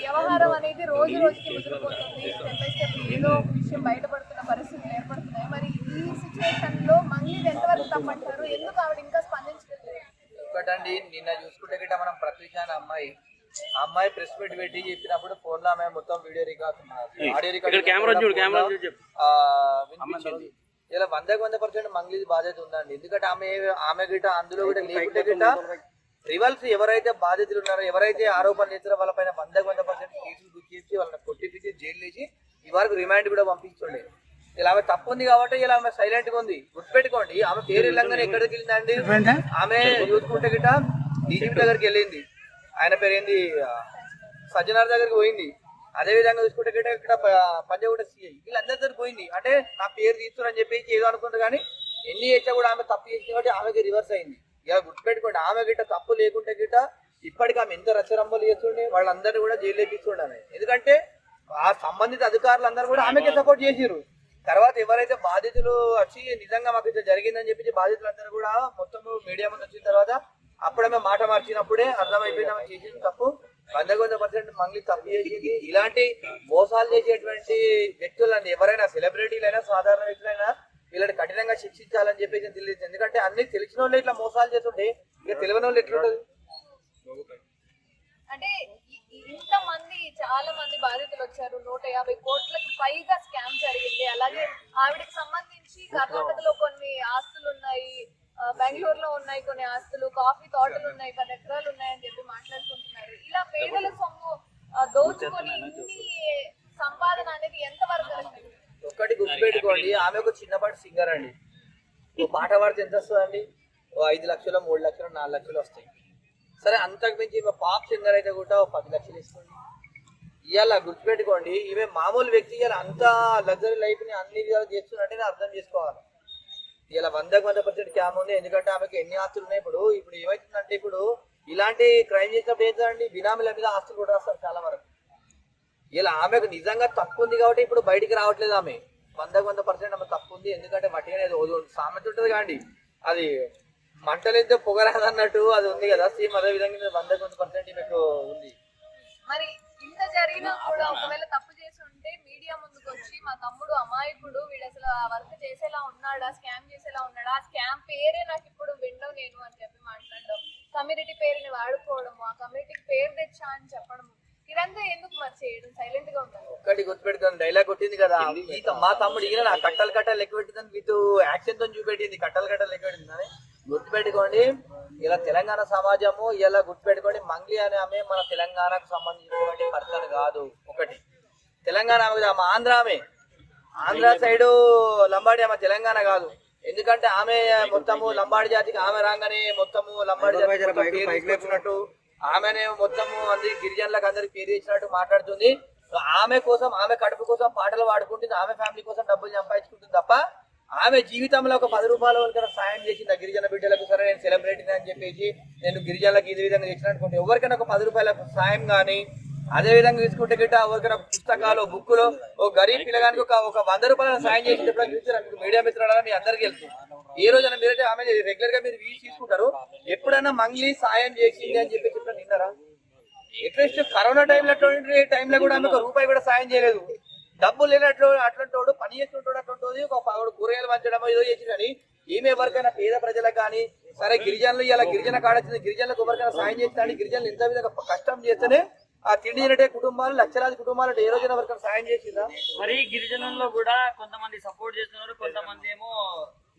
వ్యవహారం అనేది రోజు రోజుకి ముదిరిపోతుంది. స్టెప్ బై స్టెప్ ఏదో విషయం బయటపడుతున్న పరిస్థితులు ఏర్పడుతున్నాయి. మరి ఈ సిచ్యువేషన్ లో మంగ్లీది ఎంతవరకు తప్పంటారు? ఎందుకు ఆవిడ ఇంకా స్పందించలేదు? ఒకటండి, నిన్న చూసుకుంటే గిట్ట మనం ప్రత్యూషాన్ అమ్మాయి ప్రెస్ మీట్ పెట్టి చెప్పినప్పుడు ఫోన్ లో ఆమె మొత్తం వీడియో రికార్డ్ ఆడియో రికార్డ్ వినిపించింది. ఇలా 100% మంగ్లీది బాధ్యత ఉందండి. ఎందుకంటే ఆమె గిట్ట అందులో కూడా లేకుంటే గిట్ట రివల్స్ ఎవరైతే బాధితులు ఉన్నారో, ఎవరైతే ఆరోపణలు చేస్తారో వాళ్ళ పైన 100% కేసులు బుక్ చేసి వాళ్ళని కొట్టిపించి జైలు వేసి ఈ వరకు రిమాండ్ కూడా పంపించుండే. ఇలా ఆమె తప్పు ఉంది కాబట్టి ఇలా ఆమె సైలెంట్ గా ఉంది. గుర్తుపెట్టుకోండి, ఆమె పేరు వెళ్ళంగానే ఎక్కడికి వెళ్ళిందండి? ఆమె చూసుకుంటే గిట్ట డీజీపీ దగ్గరికి వెళ్ళింది. ఆయన పేరు ఏంది, సజ్జనార్ దగ్గరికి పోయింది. అదే విధంగా చూసుకుంటే గిట్ట ఇక్కడ పంజాగుట్ట సిఐ వీళ్ళందరి దగ్గరికి పోయింది. అంటే నా పేరు తీస్తున్నారని చెప్పేసి ఏదో అనుకుంటారు, కానీ ఎన్ని చేసినా కూడా ఆమె తప్పు చేసింది కాబట్టి ఆమెకి రివర్స్ అయింది. ఇలా గుర్తుపెట్టుకోండి, ఆమె గిట్ట తప్పు లేకుంటే గిట్ట ఇప్పటికి ఆమె ఎంత రచ్చరంబలు చేస్తుండే వాళ్ళందరినీ కూడా జైలు వేపిస్తుండే. ఎందుకంటే ఆ సంబంధిత అధికారులు అందరూ కూడా ఆమెకే సపోర్ట్ చేసిరు. తర్వాత ఎవరైతే బాధితులు వచ్చి నిజంగా మాకు ఇట్లా జరిగిందని చెప్పి బాధితులందరూ కూడా మొత్తం మీడియా ముందు వచ్చిన తర్వాత అప్పుడు ఆమె మాట మార్చినప్పుడే అర్థమైపోయింది ఆమె చేసిన తప్పు. 100% మంగ్లీ తప్పు చేసింది. ఇలాంటి మోసాలు చేసేటువంటి వ్యక్తులని ఎవరైనా సెలబ్రిటీలైనా సాధారణ వ్యక్తులైనా వీళ్ళని కఠినంగా శిక్షించాలని చెప్పేసి తెలియదు. ఎందుకంటే అన్ని తెలిసిన వాళ్ళు ఇట్లా మోసాలు చేస్తుంటే ఇక తెలియని వాళ్ళు ఎట్లుంటది? అంటే ఇంత మంది చాలా మంది బాధితులు వచ్చారు. 150 కోట్లకు పైగా స్కామ్ జరిగింది. అలాగే ఆవిడకి సంబంధించి కర్ణాటకలో కొన్ని ఆస్తులు ఉన్నాయి, బెంగళూరులో ఉన్నాయి కొన్ని ఆస్తులు, కాఫీ తోటలు ఉన్నాయి, 10 ఎకరాలు ఉన్నాయని చెప్పి మాట్లాడుకుంటున్నారు. ఇలా పేదల సొమ్ము దోచుకొని ఇన్ని సంపాదన అనేది ఎంత వరకు? ఒక్కటి గుర్తుపెట్టుకోండి, ఆమె ఒక చిన్నపాటి సింగర్ అండి. ఓ పాట పాడితే ఎంత వస్తుందండి? ఓ 5 లక్షలు, 3 లక్షలు, 4 లక్షలు వస్తాయి. సరే, అంతకు మించి ఈమె పాప్ సింగర్ అయితే కూడా 10 లక్షలు ఇస్తుంది. ఇవాళ గుర్తుపెట్టుకోండి, ఈమె మామూలు వ్యక్తి ఇవాళ అంత లగ్జరీ లైఫ్ ని అన్ని విధాలు చేస్తున్నట్టే అర్థం చేసుకోవాలి. ఇలా 100% క్యామ్ ఉంది. ఎందుకంటే ఆమెకి ఎన్ని ఆస్తులు ఉన్నాయి. ఇప్పుడు ఏమవుతుందంటే, ఇప్పుడు ఇలాంటి క్రైమ్ చేసినప్పుడు ఏంటండి, బినామీల మీద ఆస్తులు కూడా రాస్తారు చాలా వరకు. ఇలా ఆమెకు నిజంగా తప్పు ఉంది కాబట్టి ఇప్పుడు బయటికి రావట్లేదు. ఆమె 100% ఆమె తప్పు ఉంది. ఎందుకంటే మట్టి అనేది సామెత ఉంటుంది కాండి, అది మంటలేంతో పొగరాదన్నట్టు అది ఉంది కదా, సేమ్ అదే విధంగా 100% మీకు ఉంది. మరి ఇంత జరిగినా కూడా ఒకవేళ తప్పు చేసి ఉంటే మీడియా ముందుకు వచ్చి మా తమ్ముడు అమాయకుడు, వీడు అసలు ఆ వర్క్ చేసేలా ఉన్నాడా, స్కామ్ చేసేలా ఉన్నాడా, ఆ స్కామ్ పేరే నాకు ఇప్పుడు విండో నేను అని చెప్పి మాట్లాడడం, కమ్యూనిటీ పేరుని వాడుకోవడము, ఆ కమ్యూనిటీకి పేరు తెచ్చా అని చెప్పడము, ఇదంతా ఎందుకు మరి చేయడం? సైలెంట్ గా ఉంటాను. ఒక్కటి గుర్తుపెడతాను, డైలాగ్ కొట్టింది కదా మా తమ్ముడు, ఈయన నా కట్టలు లెక్క పెట్టిందని విత్ యాక్షన్ తో చూపెట్టింది, కట్టలు లెక్క పెట్టిందని. గుర్తుపెట్టుకోండి, ఇలా తెలంగాణ సమాజము ఇలా గుర్తుపెట్టుకోండి, మంగ్లీ అనే ఆమె మన తెలంగాణకు సంబంధించినటువంటి పర్సన్ కాదు. ఒకటి తెలంగాణ ఆమె ఆంధ్ర సైడు లంబాడి ఆమె తెలంగాణ కాదు. ఎందుకంటే ఆమె మొత్తము లంబాడి జాతికి ఆమె రాగానే మొత్తము లంబాడి జాతి ఆమెనే మొత్తము అందరి గిరిజనులకు అందరికి పేరు ఇచ్చినట్టు మాట్లాడుతుంది. ఆమె కోసం, ఆమె కడుపు కోసం పాటలు పాడుకుంటుంది, ఆమె ఫ్యామిలీ కోసం డబ్బులు సంపాదించుకుంటుంది తప్ప ఆమె జీవితంలో ఒక 10 రూపాయల వరకు సాయం చేసింది గిరిజన బిడ్డలకు. సరే, నేను సెలబ్రిటీని అని చెప్పేసి నేను గిరిజనులకు ఇది విధంగా చేసిన అనుకుంటే ఎవరికైనా ఒక 10 రూపాయల సాయం కానీ, అదే విధంగా తీసుకుంటే గిట్ట ఎవరికైనా పుస్తకాలు, బుక్కులు, ఒక గరీబ్ పిల్లగానికి ఒక 100 రూపాయల సాయం చేసేటప్పుడు చూసారు మీడియా మిత్రులు, మీ అందరికీ తెలుసు. ఏ రోజైనా మీరైతే ఆమె రెగ్యులర్ గా మీరు వీలు తీసుకుంటారు, ఎప్పుడైనా మంగ్లీ సాయం చేసింది అని చెప్పి నిన్నారా? అట్లీస్ట్ కరోనా టైంలో కూడా ఆమె 1 రూపాయి కూడా సాయం చేయలేదు. డబ్బులు లేనట్లు అట్లాంటి పని చేస్తుంటాడు, అట్లాంటి ఒక కూరగాయలు పంచడమో ఏదో చేసి, కానీ ఈమె ఎవరికైనా పేద ప్రజలకు కానీ, సరే గిరిజనులు ఇలా గిరిజన కాడొచ్చింది, గిరిజనులకు ఎవరికైనా సాయం చేస్తాడు. గిరిజనులు ఎంత విధంగా కష్టం చేస్తేనే ఆ తిండి తినటే కుటుంబాలు, లక్షలాది కుటుంబాలు ఏ రోజున ఎవరికైనా సాయం చేసిందా? మరి గిరిజనుల్లో కూడా కొంతమంది సపోర్ట్ చేస్తున్నారు, కొంతమంది ఏమో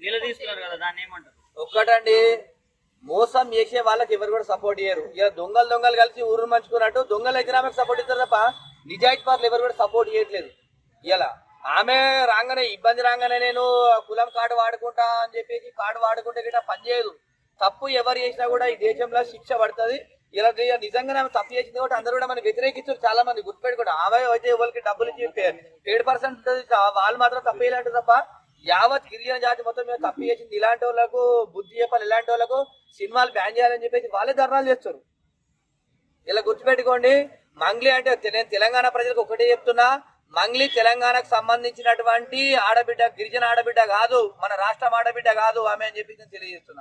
నిలదీస్తున్నారు కదా, దాన్ని ఏమంటారు? ఒక్కటండి, మోసం చేసే వాళ్ళకి ఎవరు కూడా సపోర్ట్ చేయరు. ఇలా దొంగలు కలిసి ఊరు మంచుకున్నట్టు దొంగలు అయితే ఆమెకు సపోర్ట్ ఇస్తారు తప్ప నిజాయితీ పార్లు ఎవరు కూడా సపోర్ట్ చేయట్లేదు. ఇలా ఆమె రాగానే ఇబ్బంది రాగానే నేను కులం కార్డు వాడుకుంటా అని చెప్పేసి కార్డు వాడుకుంటే గిట్ట పనిచేయదు. తప్పు ఎవరు చేసినా కూడా ఈ దేశంలో శిక్ష పడుతుంది. ఇలా నిజంగానే ఆమె తప్పు చేసింది కాబట్టి అందరూ కూడా మనం వ్యతిరేకిస్తారు చాలా మంది. గుర్తుపెట్టుకోండి, ఆమె అయితే ఎవరికి డబ్బులు ఇచ్చి 7% ఉంటుంది, వాళ్ళు మాత్రం తప్పు చేయలేంటారు తప్ప యావత్ గిరిజన జాతి మొత్తం మీద తప్పు చేసింది. ఇలాంటి వాళ్ళకు బుద్ధి చెప్పాలి, ఇలాంటి వాళ్ళకు సినిమాలు బ్యాన్ చేయాలని చెప్పేసి వాళ్ళే ధర్నాలు చేస్తారు. ఇలా గుర్తుపెట్టుకోండి, మంగ్లీ అంటే నేను తెలంగాణ ప్రజలకు ఒకటే చెప్తున్నా, మంగ్లీ తెలంగాణకు సంబంధించినటువంటి ఆడబిడ్డ, గిరిజన ఆడబిడ్డ కాదు, మన రాష్ట్రం ఆడబిడ్డ కాదు ఆమె అని చెప్పి నేను తెలియజేస్తున్నా.